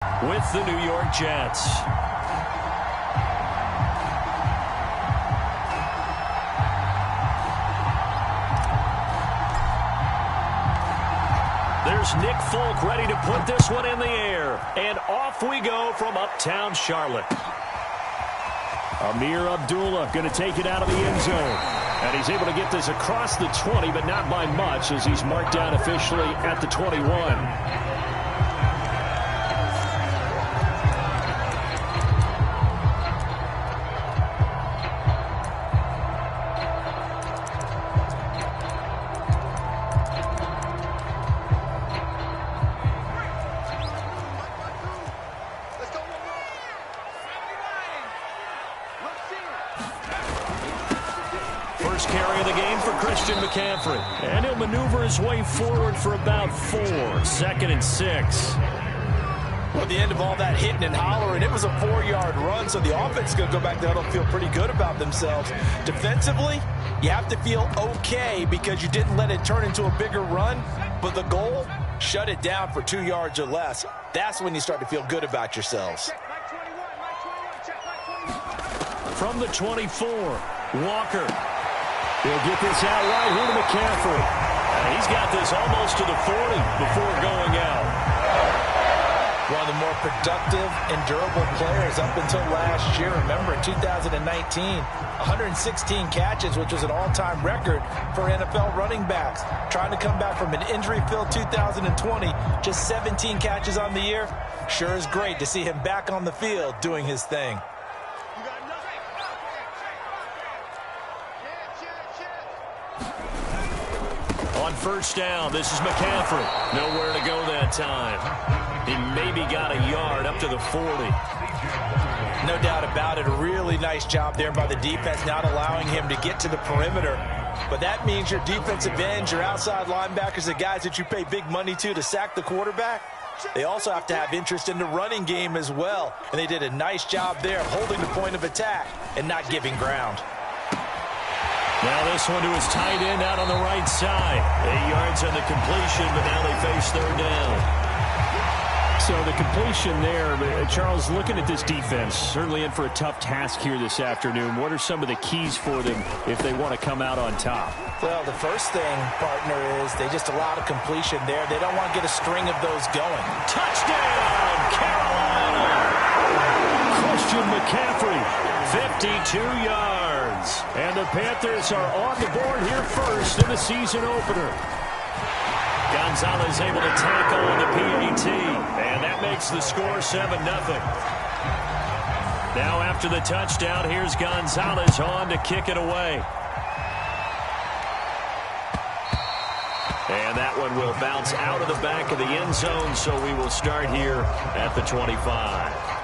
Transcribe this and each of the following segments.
with the New York Jets. There's Nick Folk ready to put this one in the air. And off we go from uptown Charlotte. Amir Abdullah going to take it out of the end zone. And he's able to get this across the 20, but not by much, as he's marked down officially at the 21. McCaffrey, and he'll maneuver his way forward for about 4. 2nd and 6. Well, at the end of all that hitting and hollering, it was a 4-yard run, so the offense is going to go back there and feel pretty good about themselves. Defensively, you have to feel okay because you didn't let it turn into a bigger run, but the goal, shut it down for 2 yards or less. That's when you start to feel good about yourselves. From the 24, Walker. He'll get this out right here to McCaffrey. And he's got this almost to the 40 before going out. One of the more productive and durable players up until last year. Remember, in 2019, 116 catches, which was an all-time record for NFL running backs. Trying to come back from an injury-filled 2020, just 17 catches on the year. Sure is great to see him back on the field doing his thing. On first down, this is McCaffrey. Nowhere to go that time. He maybe got a yard up to the 40. No doubt about it. A really nice job there by the defense, not allowing him to get to the perimeter. But that means your defensive ends, your outside linebackers, the guys that you pay big money to sack the quarterback, they also have to have interest in the running game as well. And they did a nice job there of holding the point of attack and not giving ground. Now this one to his tight end out on the right side. 8 yards on the completion, but now they face third down. So the completion there, Charles, looking at this defense, certainly in for a tough task here this afternoon. What are some of the keys for them if they want to come out on top? Well, the first thing, partner, is they just allow the completion there. They don't want to get a string of those going. Touchdown, Carolina! Christian McCaffrey, 52 yards. And the Panthers are on the board here first in the season opener. Gonzalez able to tackle on the PAT, and that makes the score 7-0. Now after the touchdown, here's Gonzalez on to kick it away. And that one will bounce out of the back of the end zone, so we will start here at the 25.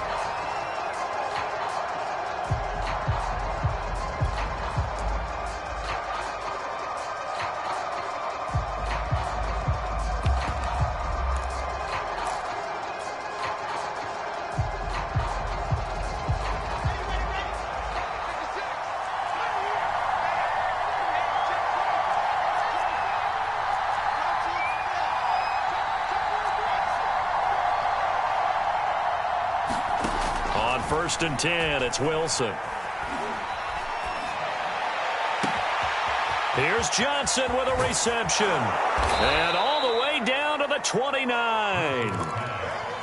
First and 10, it's Wilson. Here's Johnson with a reception. And all the way down to the 29.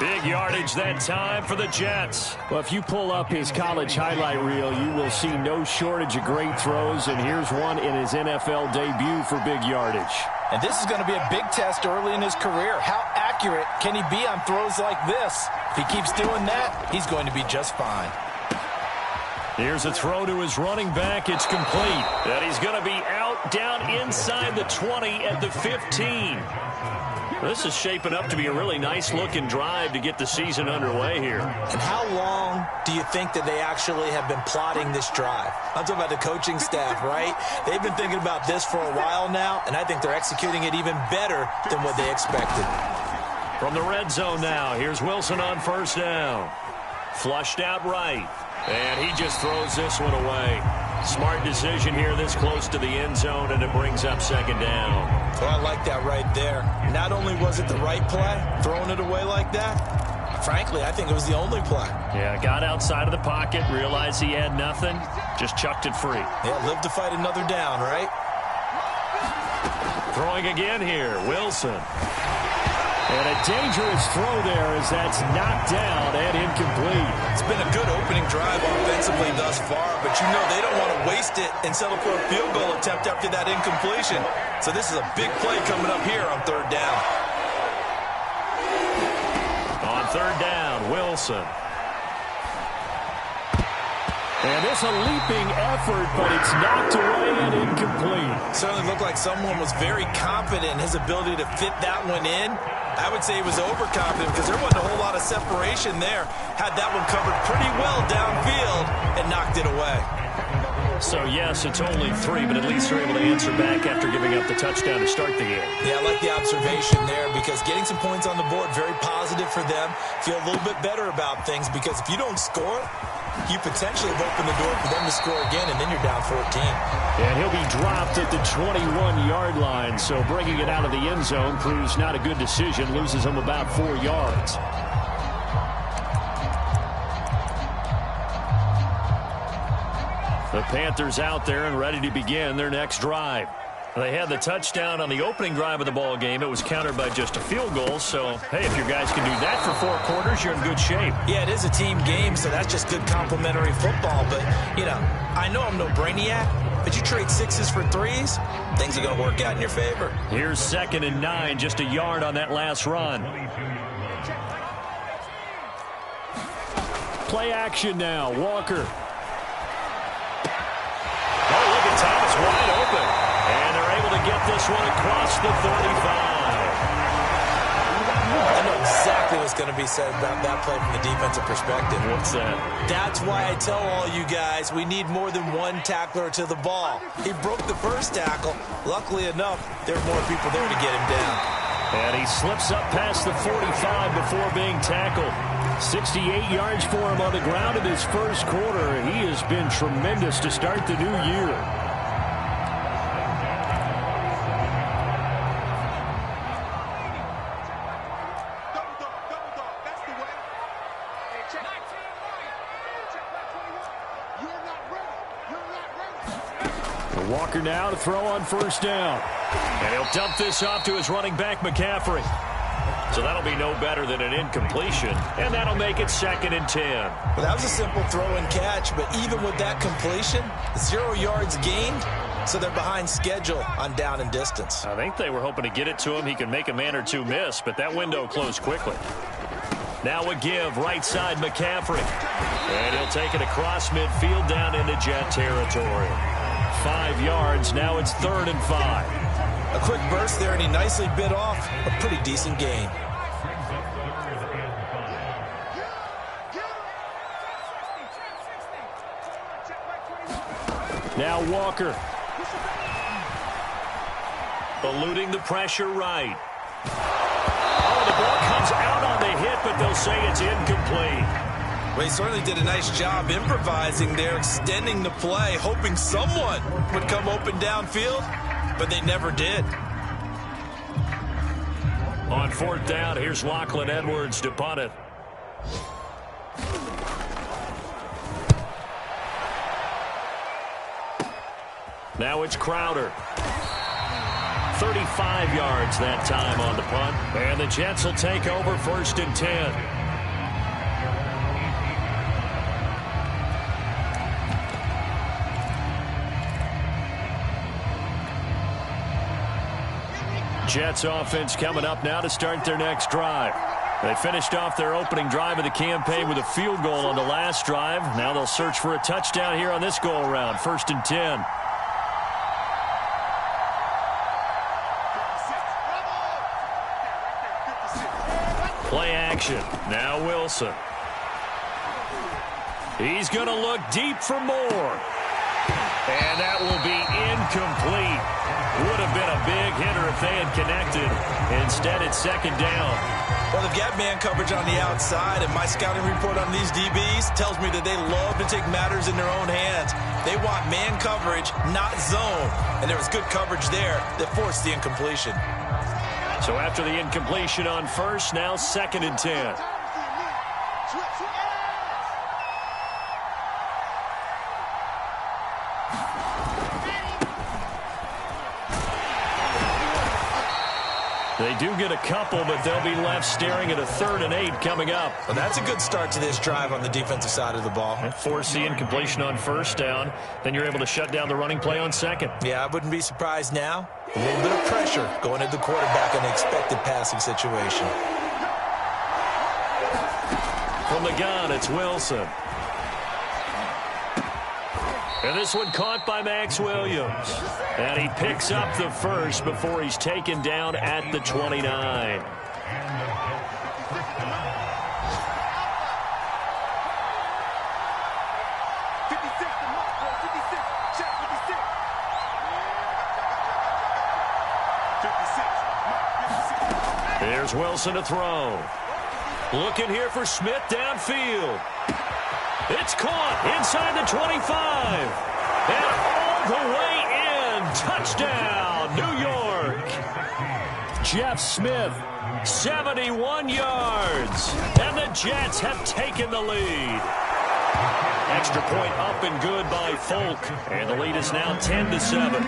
Big yardage that time for the Jets. Well, if you pull up his college highlight reel, you will see no shortage of great throws, and here's one in his NFL debut for big yardage. And this is going to be a big test early in his career. How accurate can he be on throws like this? If he keeps doing that, he's going to be just fine. Here's a throw to his running back. It's complete. And he's going to be out down inside the 20 at the 15. This is shaping up to be a really nice-looking drive to get the season underway here. And how long do you think that they actually have been plotting this drive? I'm talking about the coaching staff, right? They've been thinking about this for a while now, and I think they're executing it even better than what they expected. From the red zone now, here's Wilson on first down. Flushed out right, and he just throws this one away. Smart decision here this close to the end zone, and it brings up second down. Well, I like that right there. Not only was it the right play, throwing it away like that, frankly, I think it was the only play. Yeah, got outside of the pocket, realized he had nothing, just chucked it free. Yeah, live to fight another down, right? Throwing again here, Wilson. And a dangerous throw there as that's knocked down and incomplete. It's been a good opening drive offensively thus far, but you know they don't want to waste it and settle for a field goal attempt after that incompletion. So this is a big play coming up here on third down. On third down, Wilson. And there's a leaping effort, but it's knocked away and incomplete. Certainly looked like someone was very confident in his ability to fit that one in. I would say he was overconfident because there wasn't a whole lot of separation there. Had that one covered pretty well downfield and knocked it away. So, yes, it's only 3, but at least they're able to answer back after giving up the touchdown to start the game. Yeah, I like the observation there because getting some points on the board, very positive for them. Feel a little bit better about things because if you don't score, you potentially have opened the door for them to score again, and then you're down 14. And he'll be dropped at the 21-yard line, so bringing it out of the end zone proves not a good decision, loses him about 4 yards. The Panthers out there and ready to begin their next drive. They had the touchdown on the opening drive of the ball game. It was countered by just a field goal. So, hey, if your guys can do that for 4 quarters, you're in good shape. Yeah, it is a team game, so that's just good complimentary football. But, you know, I know I'm no brainiac, but you trade 6s for 3s, things are going to work out in your favor. Here's 2nd and 9, just a yard on that last run. Play action now, Walker. Oh, look at Thomas wide open. And they're able to get this one across the 35. I know exactly what's going to be said about that play from the defensive perspective. What's that? That's why I tell all you guys we need more than one tackler to the ball. He broke the first tackle. Luckily enough, there are more people there to get him down. And he slips up past the 45 before being tackled. 68 yards for him on the ground in his first quarter. He has been tremendous to start the new year. Walker now to throw on first down. And he'll dump this off to his running back, McCaffrey. So that'll be no better than an incompletion, and that'll make it 2nd and 10. Well, that was a simple throw and catch, but even with that completion, 0 yards gained, so they're behind schedule on down and distance. I think they were hoping to get it to him. He could make a man or two miss, but that window closed quickly. Now a give, right side McCaffrey. And he'll take it across midfield down into Jet territory. 5 yards, now it's 3rd and 5. A quick burst there, and he nicely bit off a pretty decent gain. Now Walker. Eluding the pressure right. Oh, the ball comes out on the hit, but they'll say it's incomplete. Well, he certainly did a nice job improvising there, extending the play, hoping someone would come open downfield, but they never did. On 4th down, here's Lachlan Edwards to punt it. Now it's Crowder. 35 yards that time on the punt. And the Jets will take over 1st and 10. Jets offense coming up now to start their next drive. They finished off their opening drive of the campaign with a field goal on the last drive. Now they'll search for a touchdown here on this go-around. 1st and 10. Play action. Now Wilson. He's going to look deep for more. And that will be incomplete. Would have been a big hitter if they had connected. Instead, it's 2nd down. Well, they've got man coverage on the outside, and my scouting report on these DBs tells me that they love to take matters in their own hands. They want man coverage, not zone. And there was good coverage there that forced the incompletion. So after the incompletion on first, now 2nd and 10. They do get a couple, but they'll be left staring at a 3rd and 8 coming up. Well, that's a good start to this drive on the defensive side of the ball. Force the incompletion on 1st down. Then you're able to shut down the running play on 2nd. Yeah, I wouldn't be surprised now. A little bit of pressure going at the quarterback in an expected passing situation. From the gun, it's Wilson. And this one caught by Max Williams. And he picks up the first before he's taken down at the 29. There's Wilson to throw. Looking here for Smith downfield. It's caught inside the 25. And all the way in. Touchdown, New York. Jeff Smith, 71 yards. And the Jets have taken the lead. Extra point up and good by Folk. And the lead is now 10-7.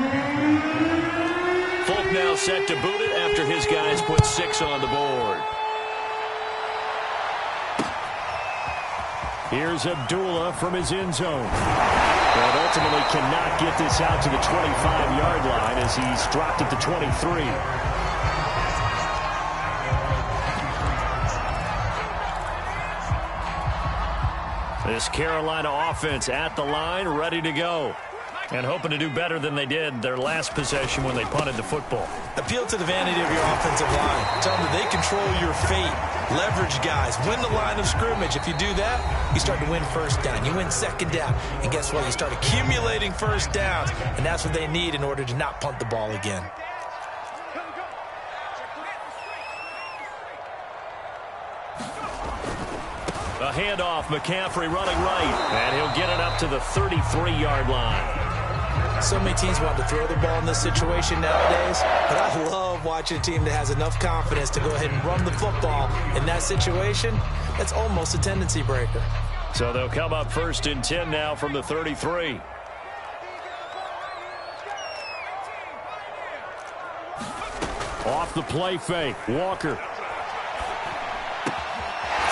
Folk now set to boot it after his guys put 6 on the board. Here's Abdullah from his end zone. But ultimately cannot get this out to the 25-yard line as he's dropped at the 23. This Carolina offense at the line, ready to go. And hoping to do better than they did their last possession when they punted the football. Appeal to the vanity of your offensive line. Tell them that they control your fate. Leverage guys. Win the line of scrimmage. If you do that, you start to win 1st down. You win 2nd down. And guess what? You start accumulating 1st downs. And that's what they need in order to not punt the ball again. A handoff, McCaffrey running right. And he'll get it up to the 33-yard line. So many teams want to throw the ball in this situation nowadays, but I love watching a team that has enough confidence to go ahead and run the football in that situation. That's almost a tendency breaker. So they'll come up 1st and 10 now from the 33. Off the play fake, Walker.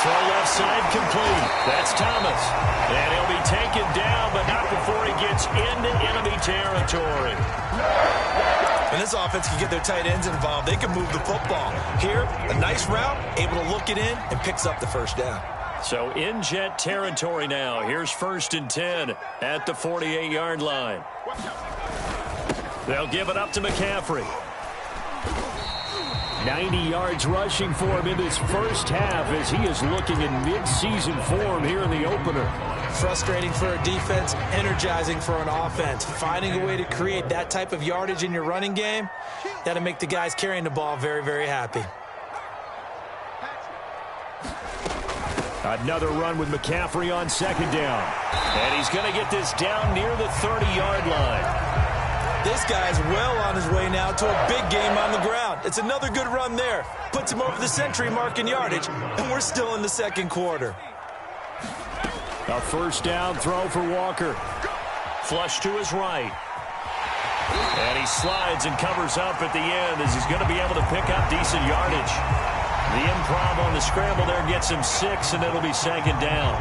Throw left side complete. That's Thomas. And he'll be taken down, but not before he gets into enemy territory. And this offense can get their tight ends involved. They can move the football. Here, a nice route, able to look it in, and picks up the 1st down. So in Jet territory now. Here's 1st and 10 at the 48-yard line. They'll give it up to McCaffrey. 90 yards rushing for him in this first half as he is looking in mid-season form here in the opener. Frustrating for a defense, energizing for an offense. Finding a way to create that type of yardage in your running game, that'll make the guys carrying the ball very, very happy. Another run with McCaffrey on 2nd down. And he's going to get this down near the 30-yard line. This guy's well on his way now to a big game on the ground. It's another good run there. Puts him over the century mark in yardage, and we're still in the 2nd quarter. A 1st down throw for Walker. Flush to his right. And he slides and covers up at the end as he's going to be able to pick up decent yardage. The improv on the scramble there gets him 6, and it'll be 2nd down.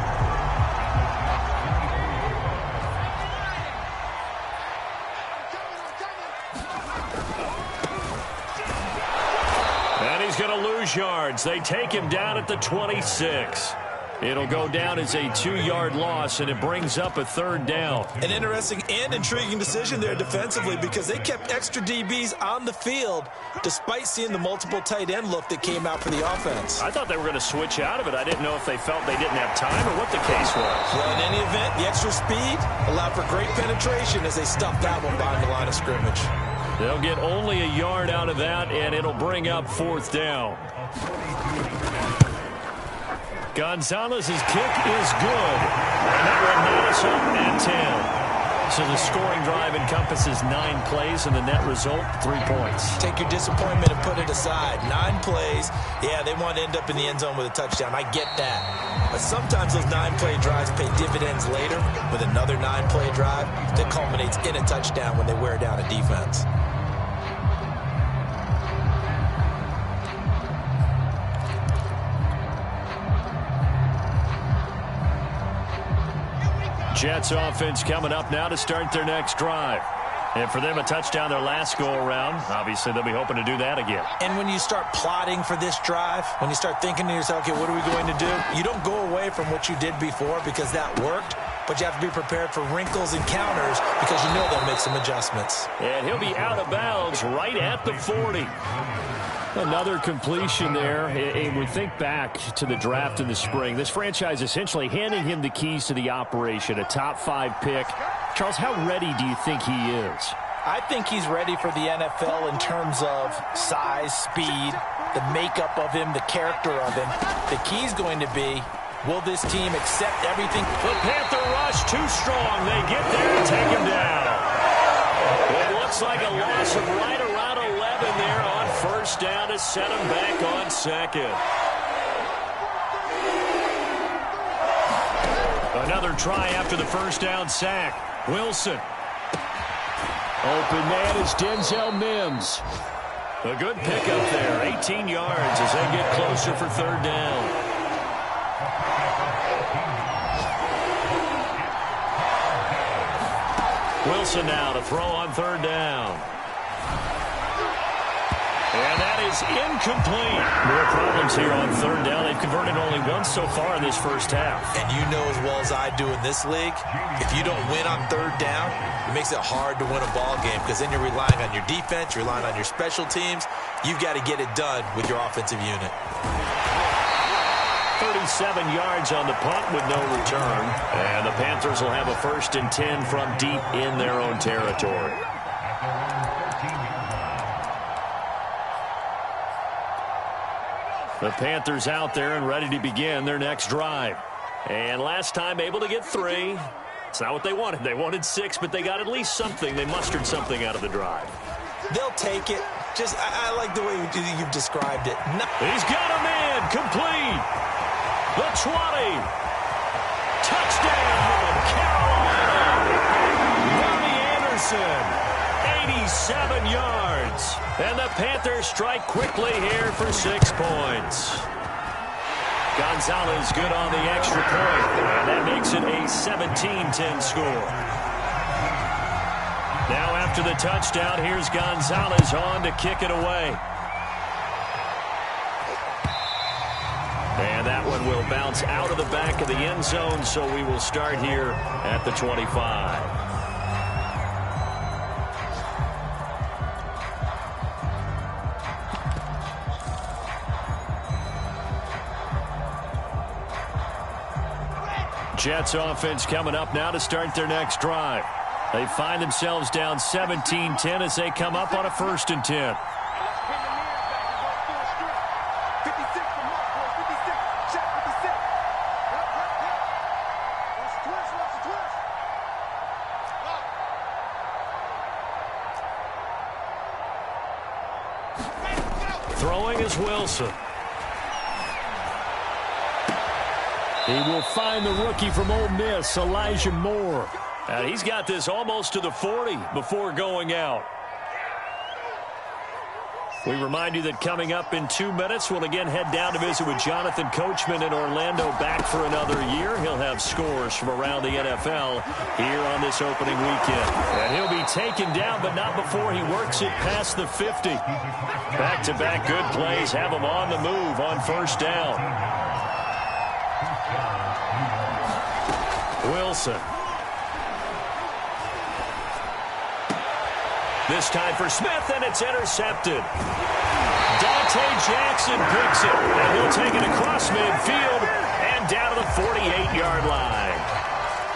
He's going to lose yards. They take him down at the 26. It'll go down as a 2-yard loss, and it brings up a 3rd down. An interesting and intriguing decision there defensively because they kept extra DBs on the field despite seeing the multiple tight end look that came out for the offense. I thought they were going to switch out of it. I didn't know if they felt they didn't have time or what the case was. Well, in any event, the extra speed allowed for great penetration as they stuffed that one behind the line of scrimmage. They'll get only a yard out of that, and it'll bring up 4th down. Gonzalez's kick is good. And that will knock us up at So the scoring drive encompasses 9 plays, and the net result, 3 points. Take your disappointment and put it aside. 9 plays. Yeah, they want to end up in the end zone with a touchdown. I get that. But sometimes those 9-play drives pay dividends later with another 9-play drive that culminates in a touchdown when they wear down a defense. Jets offense coming up now to start their next drive. And for them, a touchdown their last go-around. Obviously, they'll be hoping to do that again. And when you start plotting for this drive, when you start thinking to yourself, okay, what are we going to do? You don't go away from what you did before because that worked, but you have to be prepared for wrinkles and counters because you know they'll make some adjustments. And he'll be out of bounds right at the 40. Another completion there. And we think back to the draft in the spring. This franchise essentially handing him the keys to the operation, a top 5 pick. Charles, how ready do you think he is? I think he's ready for the NFL in terms of size, speed, the makeup of him, the character of him. The key's going to be, will this team accept everything? The Panther rush too strong. They get there and take him down. It looks like a loss of right around 11 there on first down to set him back on second. Another try after the first down sack. Wilson. Open man is Denzel Mims. A good pickup there. 18 yards as they get closer for third down. Wilson now to throw on third down. And that is incomplete. More problems here on third down. They've converted only once so far in this first half. And you know as well as I do in this league, if you don't win on third down, it makes it hard to win a ball game because then you're relying on your defense, you're relying on your special teams. You've got to get it done with your offensive unit. 37 yards on the punt with no return. And the Panthers will have a 1st and 10 from deep in their own territory. The Panthers out there and ready to begin their next drive. And last time able to get 3. It's not what they wanted. They wanted 6, but they got at least something. They mustered something out of the drive. They'll take it. Just, I like the way you've described it. No. He's got a man. Complete. The 20. Touchdown, Carolina. Robbie Anderson. 87 yards. And the Panthers strike quickly here for 6 points. Gonzalez good on the extra point. And that makes it a 17-10 score. Now after the touchdown, here's Gonzalez on to kick it away. And that one will bounce out of the back of the end zone, so we will start here at the 25. Jets offense coming up now to start their next drive. They find themselves down 17-10 as they come up on a 1st and 10. Throwing is Wilson. He will find the rookie from Ole Miss, Elijah Moore. And he's got this almost to the 40 before going out. We remind you that coming up in 2 minutes, we'll again head down to visit with Jonathan Coachman in Orlando, back for another year. He'll have scores from around the NFL here on this opening weekend. And he'll be taken down, but not before he works it past the 50. Back-to-back good plays have him on the move on first down. Wilson. This time for Smith, and it's intercepted. Dante Jackson picks it, and he'll take it across midfield and down to the 48-yard line.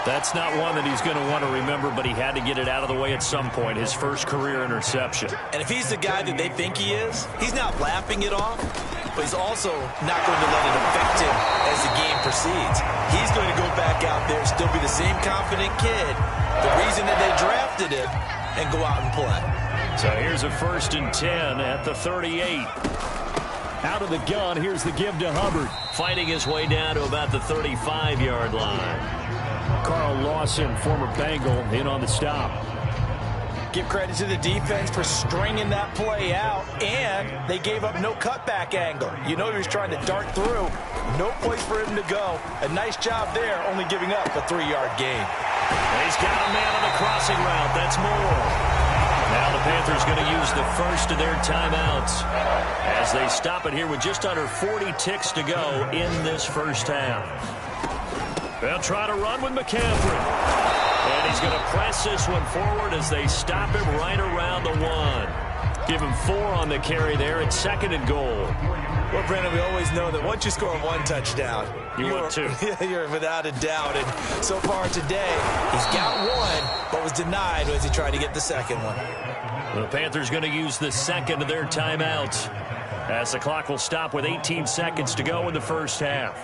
That's not one that he's going to want to remember, but he had to get it out of the way at some point, his first career interception. And if he's the guy that they think he is, he's not laughing it off. but he's also not going to let it affect him as the game proceeds. He's going to go back out there, still be the same confident kid, the reason that they drafted him, and go out and play. So here's a 1st and 10 at the 38. Out of the gun, here's the give to Hubbard. Fighting his way down to about the 35-yard line. Carl Lawson, former Bengal, in on the stop. Give credit to the defense for stringing that play out, and they gave up no cutback angle. You know he was trying to dart through. No place for him to go. A nice job there, only giving up a 3-yard gain. He's got a man on the crossing route. That's more. Now the Panthers going to use the first of their timeouts as they stop it here with just under 40 ticks to go in this first half. They'll try to run with McCaffrey. And he's going to press this one forward as they stop him right around the 1. Give him 4 on the carry there. It's 2nd and goal. Well, Brandon, we always know that once you score 1 touchdown, you're 2. You're without a doubt. And so far today, he's got 1, but was denied as he tried to get the 2nd one. The Panthers going to use the 2nd of their timeouts as the clock will stop with 18 seconds to go in the first half.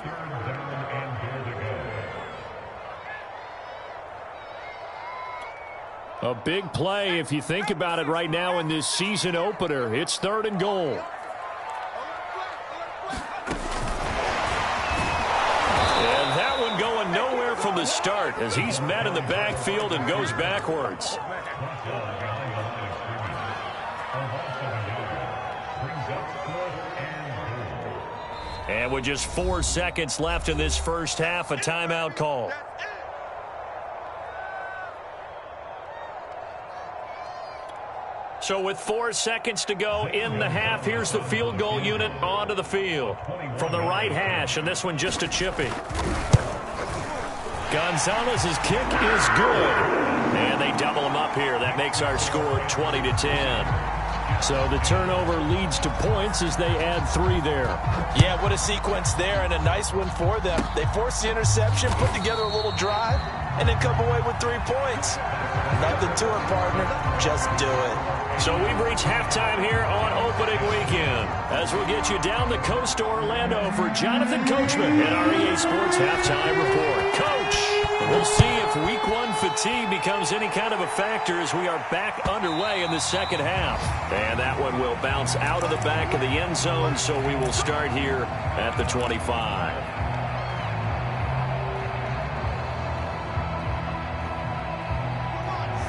A big play if you think about it right now in this season opener. It's 3rd and goal. And that one going nowhere from the start as he's met in the backfield and goes backwards. And with just 4 seconds left in this first half, a timeout call. So with 4 seconds to go in the half, here's the field goal unit onto the field. From the right hash, and this one just a chippy. Gonzalez's kick is good. And they double him up here. That makes our score 20-10. So the turnover leads to points as they add 3 there. Yeah, what a sequence there, and a nice one for them. They forced the interception, put together a little drive, and then come away with 3 points. Nothing to it, partner. Just do it. So we've reached halftime here on opening weekend as we'll get you down the coast to Orlando for Jonathan Coachman in our EA Sports Halftime Report. Coach, we'll see if Week 1 fatigue becomes any kind of a factor as we are back underway in the second half. And that one will bounce out of the back of the end zone, so we will start here at the 25.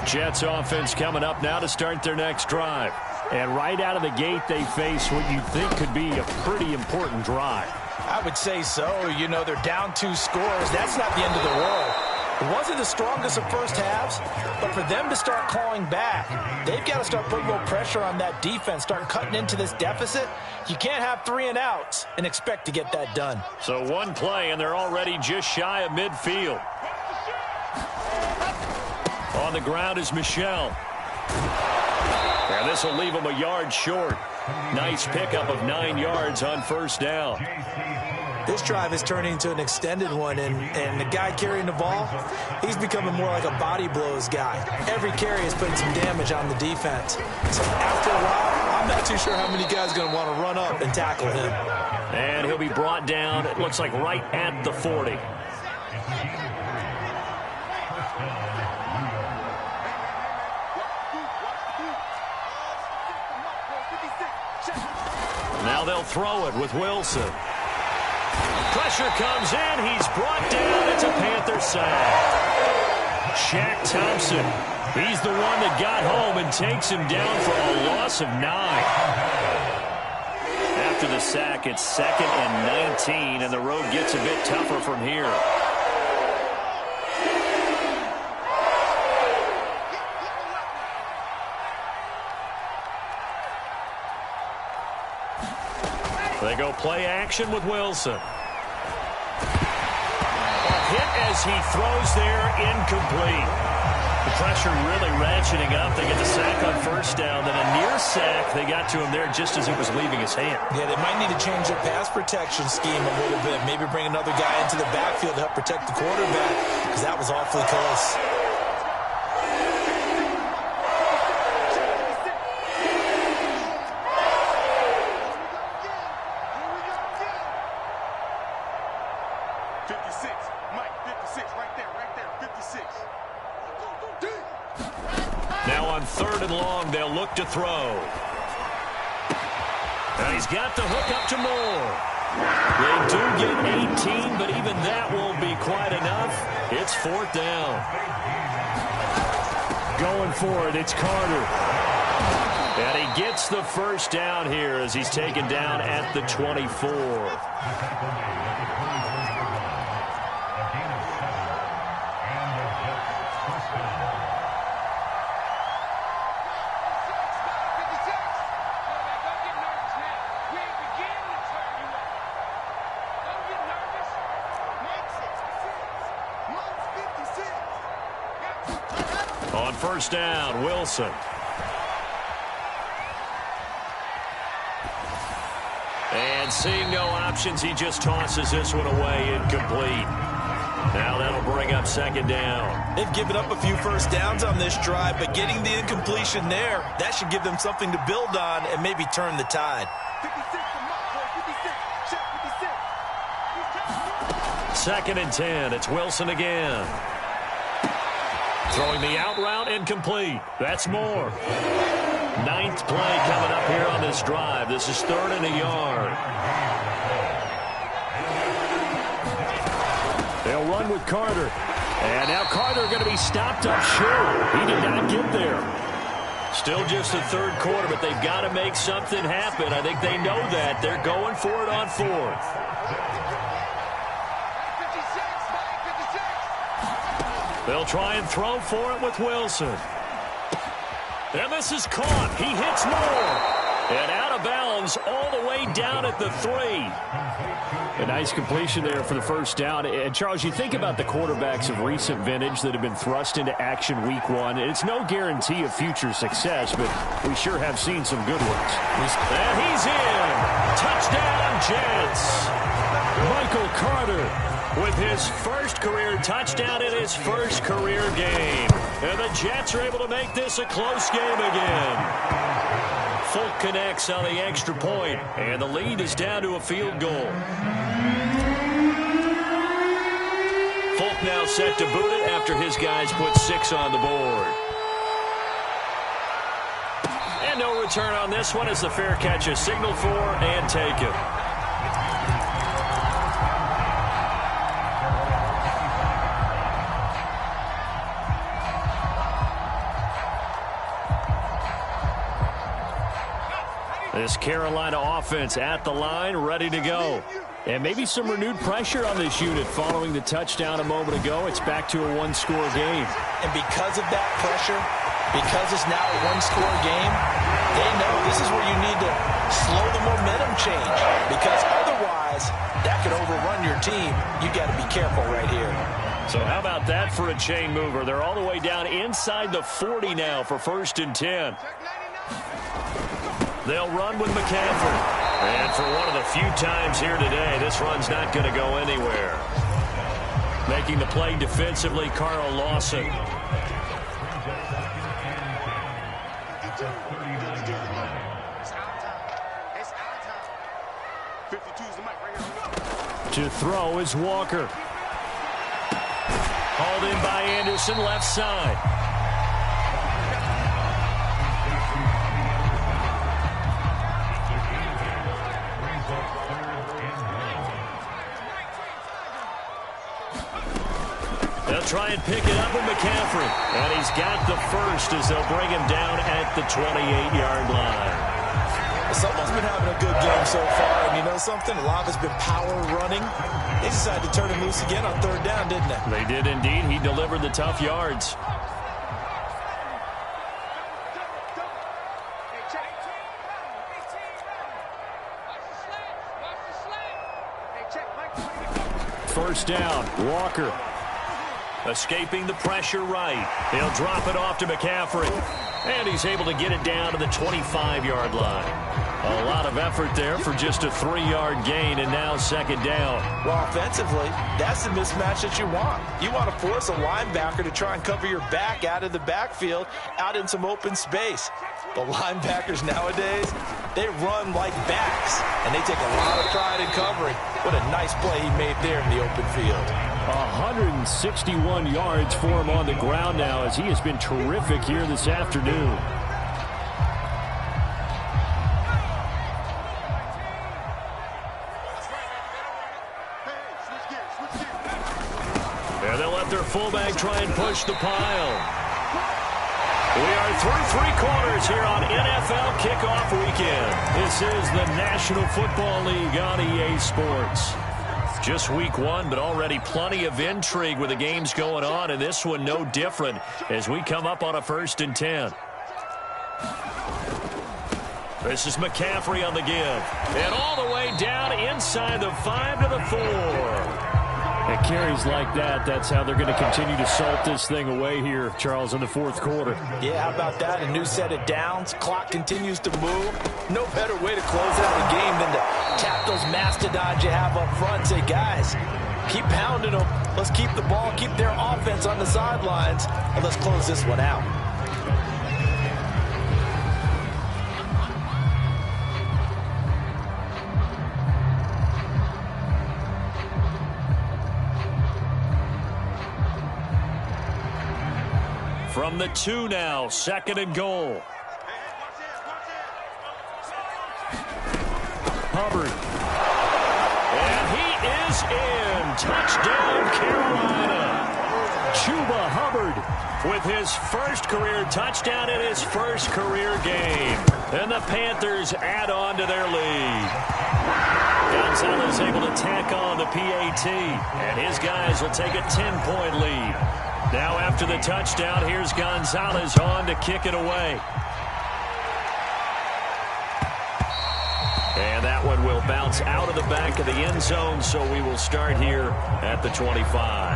Jets offense coming up now to start their next drive. And right out of the gate, they face what you think could be a pretty important drive. I would say so. You know, they're down 2 scores. That's not the end of the world. It wasn't the strongest of first halves, but for them to start clawing back, they've got to start putting a little pressure on that defense, start cutting into this deficit. You can't have 3 and outs and expect to get that done. So 1 play, and they're already just shy of midfield. On the ground is Michel. And this will leave him a yard short. Nice pickup of 9 yards on first down. This drive is turning into an extended one, and the guy carrying the ball, he's becoming more like a body blows guy. Every carry is putting some damage on the defense. So after a while, I'm not too sure how many guys are going to want to run up and tackle him. And he'll be brought down, it looks like right at the 40. Now they'll throw it with Wilson. Pressure comes in. He's brought down. It's a Panther sack. Shaq Thompson. He's the one that got home and takes him down for a loss of 9. After the sack, it's 2nd and 19, and the road gets a bit tougher from here. They go play action with Wilson. A hit as he throws there, incomplete. The pressure really ratcheting up. They get the sack on first down, then a near sack. They got to him there just as it was leaving his hand. Yeah, they might need to change their pass protection scheme a little bit. Maybe bring another guy into the backfield to help protect the quarterback, because that was awfully close. Now on 3rd and long, they'll look to throw. And he's got the hook up to Moore. They do get 18, but even that won't be quite enough. It's 4th down. Going for it, it's Carter. And he gets the first down here as he's taken down at the 24. On 1st down, Wilson. And seeing no options, he just tosses this one away, incomplete. Now that'll bring up 2nd down. They've given up a few first downs on this drive, but getting the incompletion there, that should give them something to build on and maybe turn the tide. 2nd and 10. It's Wilson again. Throwing the out route, incomplete. That's Moore. 9th play coming up here on this drive. This is 3rd and a yard. They'll run with Carter. And now Carter going to be stopped up short. He did not get there. Still just the 3rd quarter, but they've got to make something happen. I think they know that. They're going for it on 4th. They'll try and throw for it with Wilson. And this is caught. He hits Moore. And out of bounds all the way down at the 3. A nice completion there for the first down. And, Charles, you think about the quarterbacks of recent vintage that have been thrust into action week 1. It's no guarantee of future success, but we sure have seen some good ones. And he's in. Touchdown, Jets. Michael Carter with his first career touchdown in his first career game. And the Jets are able to make this a close game again. Folk connects on the extra point, and the lead is down to a field goal. Folk now set to boot it after his guys put 6 on the board. And no return on this one as the fair catch is signaled for and taken. This Carolina offense at the line, ready to go. And maybe some renewed pressure on this unit following the touchdown a moment ago. It's back to a one-score game. And because of that pressure, because it's now a one-score game, they know this is where you need to slow the momentum change. Because otherwise, that could overrun your team. You got to be careful right here. So how about that for a chain mover? They're all the way down inside the 40 now for 1st and 10. They'll run with McCaffrey. And for one of the few times here today, this run's not going to go anywhere. Making the play defensively, Carl Lawson. To throw is Walker. Hauled in by Anderson, left side. They'll try and pick it up with McCaffrey. And he's got the first as they'll bring him down at the 28-yard line. Someone's been having a good game so far, and you know something? A lot has been power running. They decided to turn him loose again on 3rd down, didn't they? They did indeed. He delivered the tough yards. First down, Walker. Escaping the pressure right. He'll drop it off to McCaffrey. And he's able to get it down to the 25-yard line. A lot of effort there for just a 3-yard gain, and now 2nd down. Well, offensively, that's the mismatch that you want. You want to force a linebacker to try and cover your back out of the backfield, out in some open space. The linebackers nowadays, they run like backs, and they take a lot of pride in covering. What a nice play he made there in the open field. 161 yards for him on the ground now, as he has been terrific here this afternoon. And they'll let their fullback try and push the pile. We are through 3 quarters here on NFL Kickoff Weekend. This is the National Football League on EA Sports. Just week 1, but already plenty of intrigue with the games going on, and this one no different as we come up on a 1st and 10. This is McCaffrey on the give. And all the way down inside the 5 to the 4. At carries like that, that's how they're going to continue to salt this thing away here, Charles, in the 4th quarter. Yeah, how about that? A new set of downs. Clock continues to move. No better way to close out a game than to tap those mastodons you have up front and say, guys, keep pounding them. Let's keep the ball, keep their offense on the sidelines, and let's close this one out. From the 2 now, 2nd and goal. Hubbard. And he is in. Touchdown, Carolina. Chuba Hubbard with his first career touchdown in his first career game. And the Panthers add on to their lead. Gonzalez able to tack on the PAT. And his guys will take a 10-point lead. Now after the touchdown, here's Gonzalez on to kick it away. And that one will bounce out of the back of the end zone, so we will start here at the 25.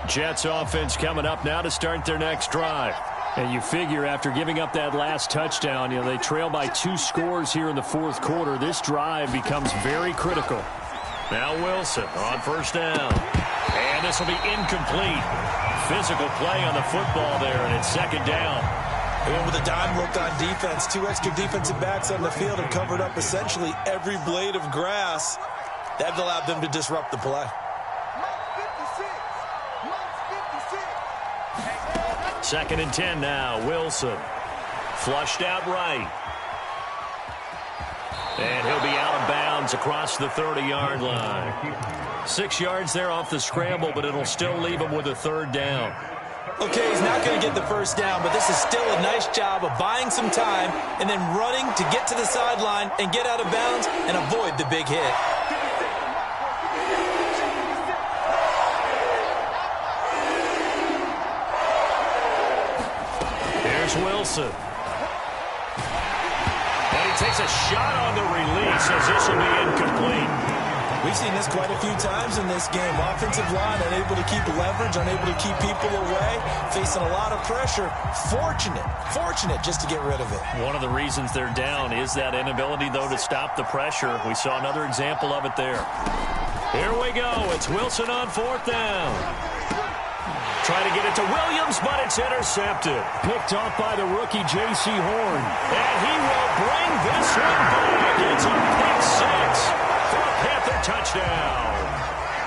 Jets offense coming up now to start their next drive. And you figure after giving up that last touchdown, they trail by 2 scores here in the 4th quarter. This drive becomes very critical. Now Wilson on 1st down. And this will be incomplete. Physical play on the football there, and it's 2nd down. And with a dime look on defense, 2 extra defensive backs on the field and covered up essentially every blade of grass. That allowed them to disrupt the play. 2nd and 10 now. Wilson flushed out right. And he'll be out of bounds across the 30-yard line. 6 yards there off the scramble, but it'll still leave him with a 3rd down. Okay, he's not going to get the 1st down, but this is still a nice job of buying some time and then running to get to the sideline and get out of bounds and avoid the big hit. Here's Wilson. And he takes a shot on the release as this will be incomplete. We've seen this quite a few times in this game. Offensive line unable to keep leverage, unable to keep people away, facing a lot of pressure. Fortunate just to get rid of it. One of the reasons they're down is that inability, though, to stop the pressure. We saw another example of it there. Here we go. It's Wilson on 4th down. Trying to get it to Williams, but it's intercepted. Picked off by the rookie J.C. Horn. And he will bring this one back. It's a pick 6 for a Panther touchdown.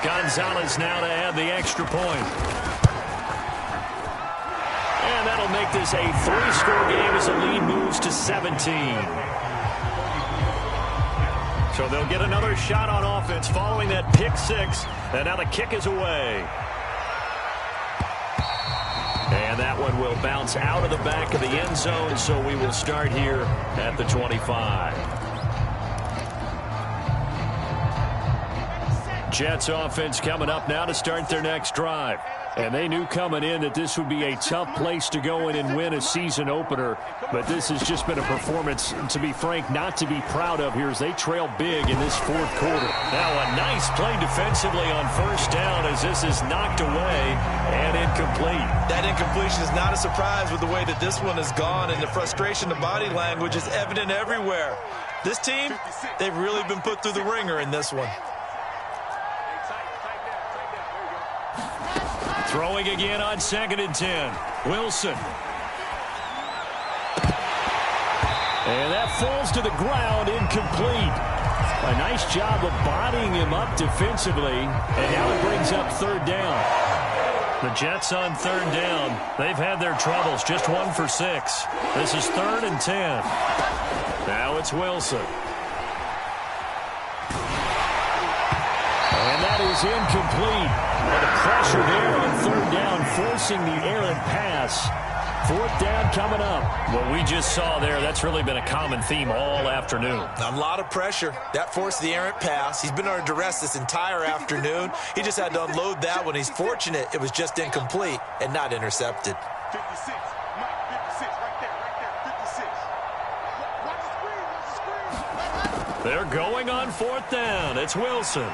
Gonzalez now to add the extra point. And that'll make this a 3-score game as the lead moves to 17. So they'll get another shot on offense following that pick 6. And now the kick is away. And that one will bounce out of the back of the end zone, so we will start here at the 25. Jets offense coming up now to start their next drive. And they knew coming in that this would be a tough place to go in and win a season opener. But this has just been a performance, to be frank, not to be proud of here as they trail big in this 4th quarter. Now a nice play defensively on 1st down as this is knocked away and incomplete. That incompletion is not a surprise with the way that this one has gone, and the frustration, the body language is evident everywhere. This team, they've really been put through the ringer in this one. Throwing again on 2nd and 10. Wilson. And that falls to the ground, incomplete. A nice job of bodying him up defensively, and now it brings up third down. The Jets on third down. They've had their troubles, just 1 for 6. This is 3rd and 10. Now it's Wilson. And that is incomplete. And the pressure there on third down, forcing the errant pass. 4th down coming up. What we just saw there, that's really been a common theme all afternoon. A lot of pressure. That forced the errant pass. He's been under duress this entire afternoon. He just had to unload that one. He's fortunate it was just incomplete and not intercepted. 56. Mike, 56. Right there. 56. Watch the screen. They're going on 4th down. It's Wilson.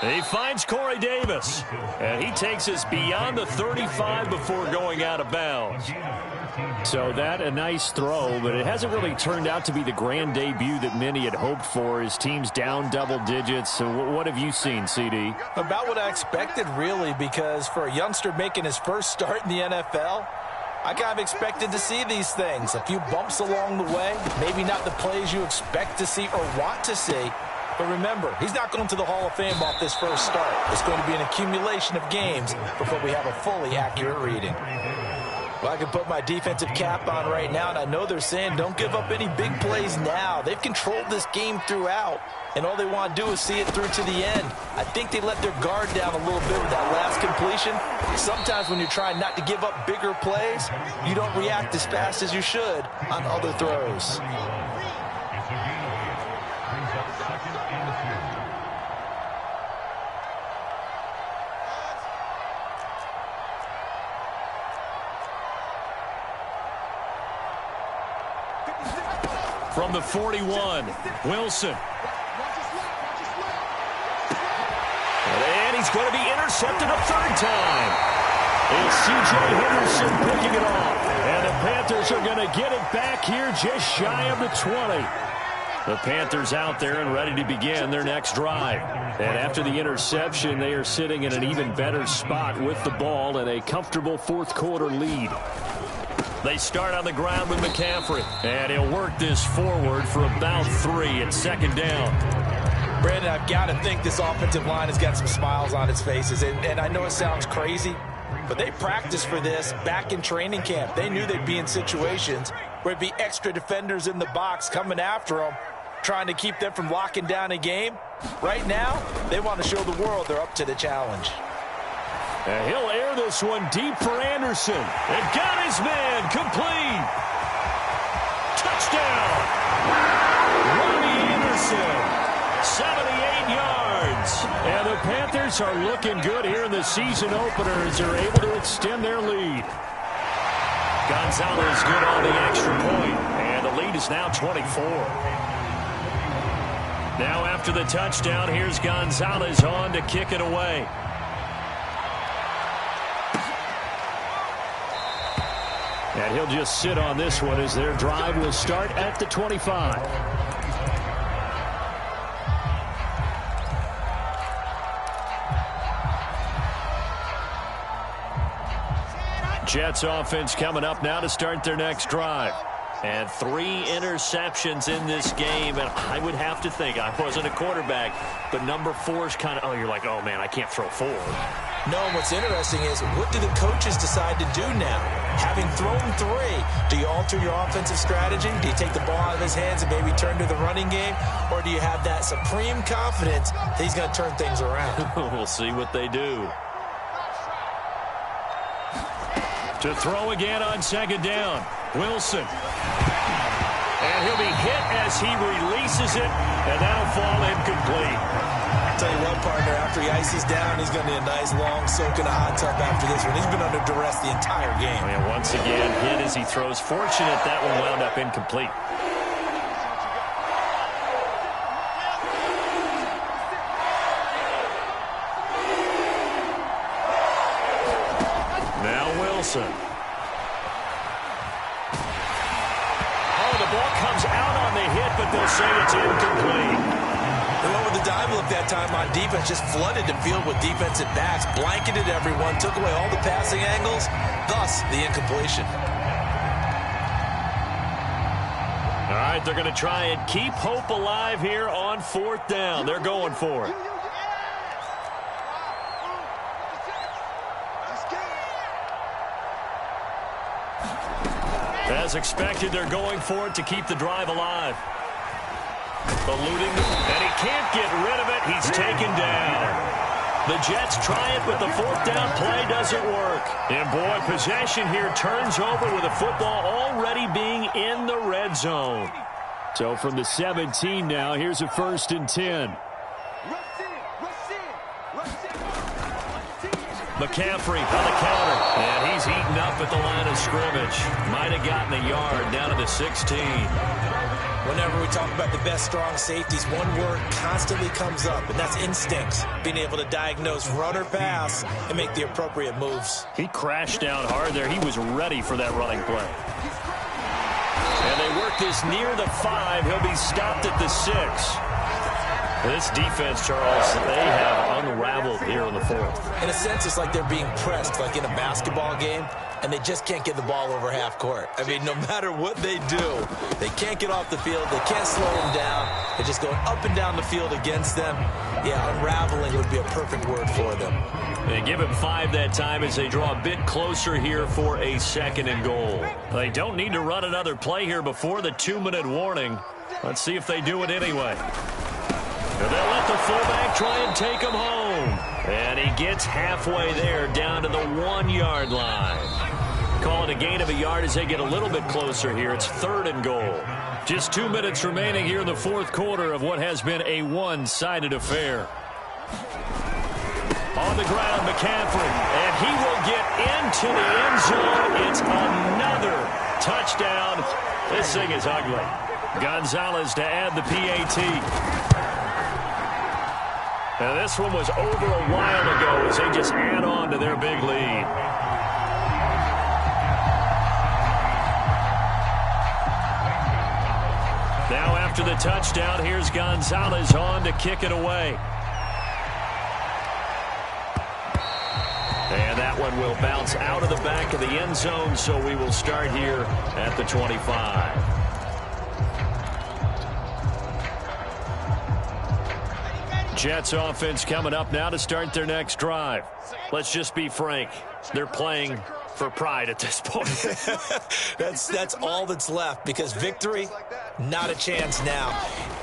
He finds Corey Davis, and he takes us beyond the 35 before going out of bounds. So that a nice throw, but it hasn't really turned out to be the grand debut that many had hoped for. His team's down double digits. So what have you seen, CD? About what I expected, really, because for a youngster making his first start in the NFL, I kind of expected to see these things. A few bumps along the way, maybe not the plays you expect to see or want to see. But remember, he's not going to the Hall of Fame off this first start. It's going to be an accumulation of games before we have a fully accurate reading. Well, I can put my defensive cap on right now, and I know they're saying don't give up any big plays now. They've controlled this game throughout, and all they want to do is see it through to the end. I think they let their guard down a little bit with that last completion. Sometimes when you're trying not to give up bigger plays, you don't react as fast as you should on other throws. From the 41, Wilson. And he's going to be intercepted a 3rd time. It's C.J. Henderson picking it off. And the Panthers are going to get it back here just shy of the 20. The Panthers out there and ready to begin their next drive. And after the interception, they are sitting in an even better spot with the ball and a comfortable 4th quarter lead. They start on the ground with McCaffrey. And he'll work this forward for about 3 at 2nd down. Brandon, I've got to think this offensive line has got some smiles on its faces. And I know it sounds crazy, but they practiced for this back in training camp. They knew they'd be in situations where it'd be extra defenders in the box coming after them, trying to keep them from locking down a game. Right now, they want to show the world they're up to the challenge. And he'll air this one deep for Anderson. And got his man complete. Touchdown. Robbie Anderson, 78 yards. And the Panthers are looking good here in the season opener as they're able to extend their lead. Gonzalez good on the extra point. And the lead is now 24. Now after the touchdown, here's Gonzalez on to kick it away. And he'll just sit on this one as their drive will start at the 25. Jets offense coming up now to start their next drive. And 3 interceptions in this game, and I would have to think, I wasn't a quarterback, but number 4 is kind of, you're like, oh man, I can't throw 4. No, and what's interesting is, what do the coaches decide to do now? Having thrown 3, do you alter your offensive strategy? Do you take the ball out of his hands and maybe turn to the running game? Or do you have that supreme confidence that he's going to turn things around? We'll see what they do. To throw again on 2nd down, Wilson. And he'll be hit as he releases it, and that'll fall incomplete. I'll tell you what, partner, after he ices down, he's going to need a nice long soak in a hot tub after this one. He's been under duress the entire game. And once again, hit as he throws. Fortunate that one wound up incomplete. Now Wilson. The ball comes out on the hit, but they'll say it's incomplete. They went with the dive look that time on defense, just flooded the field with defensive backs, blanketed everyone, took away all the passing angles, thus the incompletion. All right, But they're going to try and keep hope alive here on 4th down. They're going for it. As expected, they're going for it to keep the drive alive. Eluding, and he can't get rid of it. He's taken down. The Jets try it, but the 4th down play doesn't work. And, boy, possession here turns over with the football already being in the red zone. So from the 17 now, here's a 1st and 10. McCaffrey on the counter, and he's eaten up at the line of scrimmage. Might have gotten a yard down to the 16. Whenever we talk about the best strong safeties, one word constantly comes up, and that's instincts. Being able to diagnose run or pass and make the appropriate moves. He crashed down hard there. He was ready for that running play. And they work this near the 5. He'll be stopped at the 6. This defense, Charles, they have unraveled here in the 4th. In a sense, it's like they're being pressed, like in a basketball game, and they just can't get the ball over half court. I mean, no matter what they do, they can't get off the field. They can't slow them down. They're just going up and down the field against them. Yeah, unraveling would be a perfect word for them. They give him 5 that time as they draw a bit closer here for a 2nd and goal. They don't need to run another play here before the 2-minute warning. Let's see if they do it anyway. And they'll let the fullback try and take him home. And he gets halfway there down to the 1-yard line. Call it a gain of a yard as they get a little bit closer here. It's 3rd and goal. Just 2 minutes remaining here in the 4th quarter of what has been a one-sided affair. On the ground, McCaffrey. And he will get into the end zone. It's another touchdown. This thing is ugly. Gonzalez to add the PAT. Now, this one was over a while ago as they just add on to their big lead. Now, after the touchdown, here's Gonzalez on to kick it away. And that one will bounce out of the back of the end zone, so we will start here at the 25. Jets offense coming up now to start their next drive. Let's just be frank. They're playing for pride at this point. That's all that's left, because victory, not a chance now.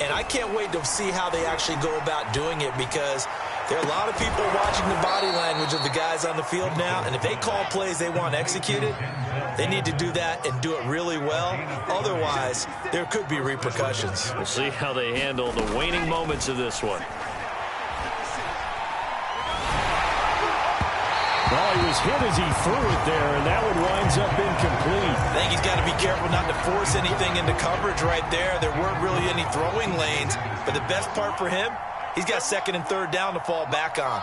And I can't wait to see how they actually go about doing it, because there are a lot of people watching the body language of the guys on the field now, and if they call plays they want executed, they need to do that and do it really well. Otherwise, there could be repercussions. We'll see how they handle the waning moments of this one. Well, he was hit as he threw it there, and that one winds up incomplete. I think he's got to be careful not to force anything into coverage right there. There weren't really any throwing lanes, but the best part for him, he's got 2nd and 3rd down to fall back on.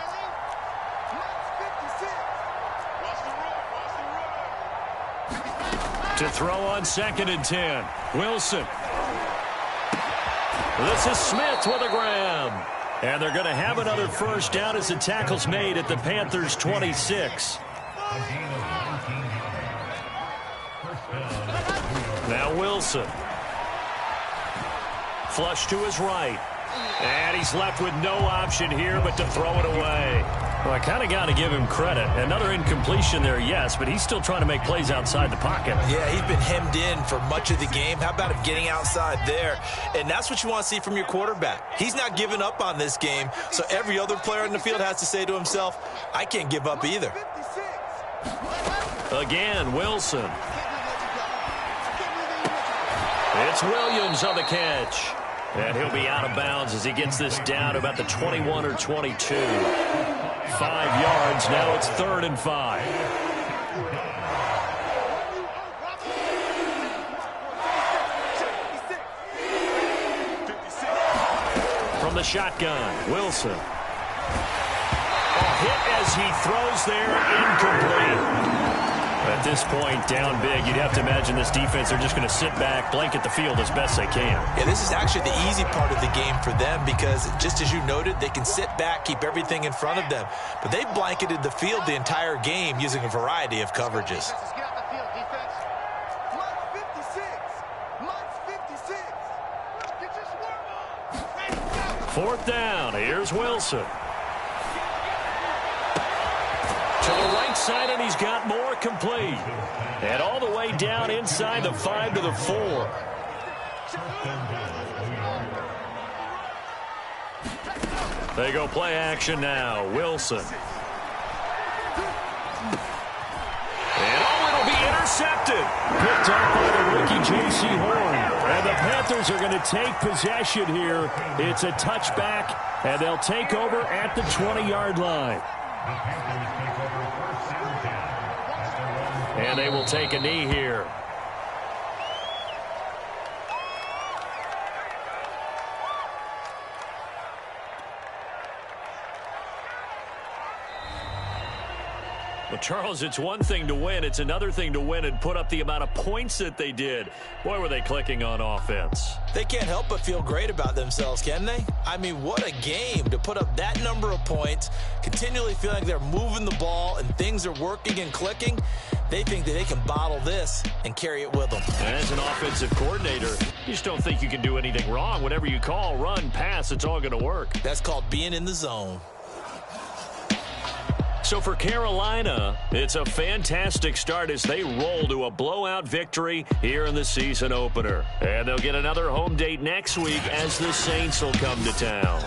To throw on 2nd and 10, Wilson. This is Smith with a grab. And they're going to have another 1st down as the tackle's made at the Panthers' 26. Now Wilson. Flush to his right. And he's left with no option here but to throw it away. Well, I kind of got to give him credit. Another incompletion there, yes, but he's still trying to make plays outside the pocket. Yeah, he's been hemmed in for much of the game. How about him getting outside there? And that's what you want to see from your quarterback. He's not giving up on this game, so every other player in the field has to say to himself, I can't give up either. Again, Wilson. It's Williams on the catch. And he'll be out of bounds as he gets this down to about the 21 or 22. 5 yards. Now it's 3rd and 5. From the shotgun, Wilson. A hit as he throws there, incomplete. At this point, down big, you'd have to imagine this defense, they're just going to sit back, blanket the field as best they can. Yeah, this is actually the easy part of the game for them, because just as you noted, they can sit back, keep everything in front of them. But they blanketed the field the entire game using a variety of coverages. 4th down. Here's Wilson. To the right side, and he's got more, complete. And all the way down inside the 5 to the 4. They go play action now. Wilson. And it'll be intercepted. Picked up by the rookie J.C. Horn. And the Panthers are going to take possession here. It's a touchback, and they'll take over at the 20-yard line. And they will take a knee here. Well, Charles, it's one thing to win. It's another thing to win and put up the amount of points that they did. Boy, were they clicking on offense. They can't help but feel great about themselves, can they? I mean, what a game to put up that number of points, continually feeling like they're moving the ball and things are working and clicking. They think that they can bottle this and carry it with them. And as an offensive coordinator, you just don't think you can do anything wrong. Whatever you call, run, pass, it's all going to work. That's called being in the zone. So for Carolina, it's a fantastic start as they roll to a blowout victory here in the season opener. And they'll get another home date next week as the Saints will come to town.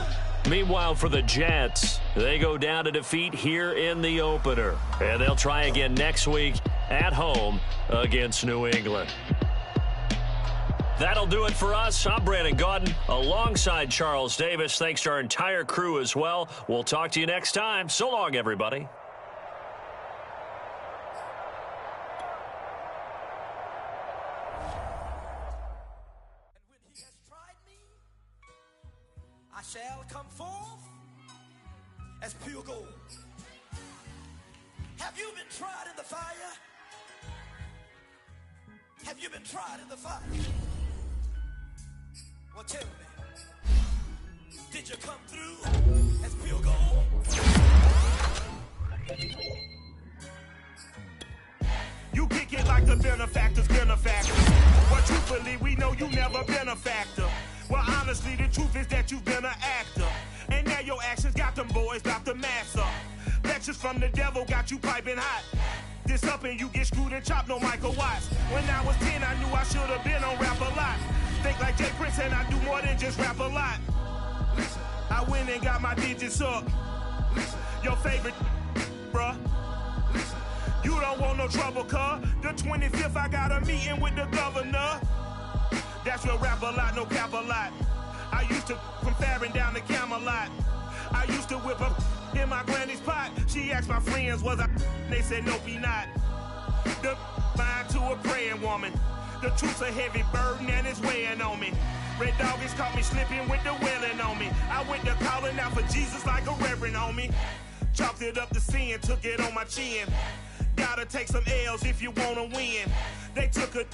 Meanwhile, for the Jets, they go down to defeat here in the opener. And they'll try again next week at home against New England. That'll do it for us. I'm Brandon Gaudin alongside Charles Davis. Thanks to our entire crew as well. We'll talk to you next time. So long, everybody. And when he has tried me, I shall come forth as pure gold. Have you been tried in the fire? Have you been tried in the fire? Well, tell me, did you come through as pure gold? You kick it like the benefactor's benefactor. But truthfully, we know you never been a factor. Well, honestly, the truth is that you've been an actor. And now your actions got them boys about to mass up. Lectures from the devil got you piping hot. This up and you get screwed and chopped, no Michael Watts. When I was 10, I knew I should have been on Rap a Lot. Think like Jay Prince and I do more than just rap a lot. I went and got my digits up. Your favorite, bruh. You don't want no trouble, cuz. The 25th, I got a meeting with the governor. That's real rap a lot, no cap a lot. I used to from Farron down to Camelot. I used to whip up in my granny's pot. She asked my friends, was I? They said, nope, he not. The mind to a praying woman. The truth's a heavy burden and it's weighing on me. Red Doggies caught me slipping with the wailing on me. I went to calling out for Jesus like a reverend on me. Chopped it up to sin, took it on my chin. Gotta take some L's if you wanna win. They took a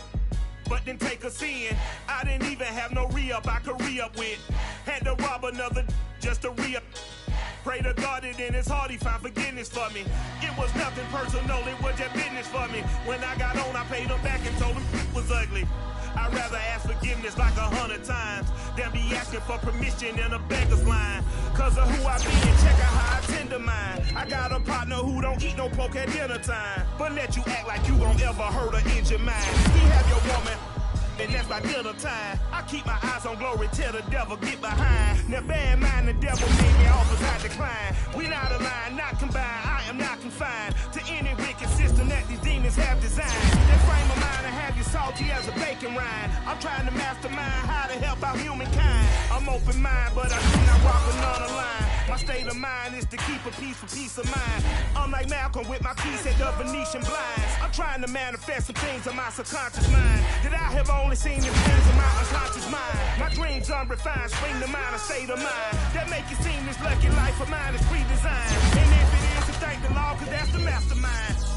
but didn't take a sin. I didn't even have no re-up I could re-up with. Had to rob another just to re-up. Pray to God that in his heart he found forgiveness for me. It was nothing personal, it was just business for me. When I got on, I paid him back and told him it was ugly. I'd rather ask forgiveness like 100 times than be asking for permission in a beggar's line. Cause of who I be and check out how I tend to mine. I got a partner who don't eat no pork at dinner time, but let you act like you gon' ever hurt or injure mine. He have your woman, and that's by dinner time. I keep my eyes on glory till the devil get behind. Now bear in mind the devil made me offers I decline. We not aligned, not combined, I am not confined to any wicked system that these demons have designed. That frame of mind to have you salty as a bacon rind. I'm trying to mastermind how to help out humankind. I'm open mind, but I do not walk another line. My state of mind is to keep a peace for peace of mind. Unlike Malcolm with my piece at the Venetian blinds. I'm trying to manifest some things in my subconscious mind that I have only seen in visions of my unconscious mind. My dreams unrefined, spring to mind, a state of mind that make it seem this lucky life of mine is pre-designed. And if it is, to thank the Lord, cause that's the mastermind.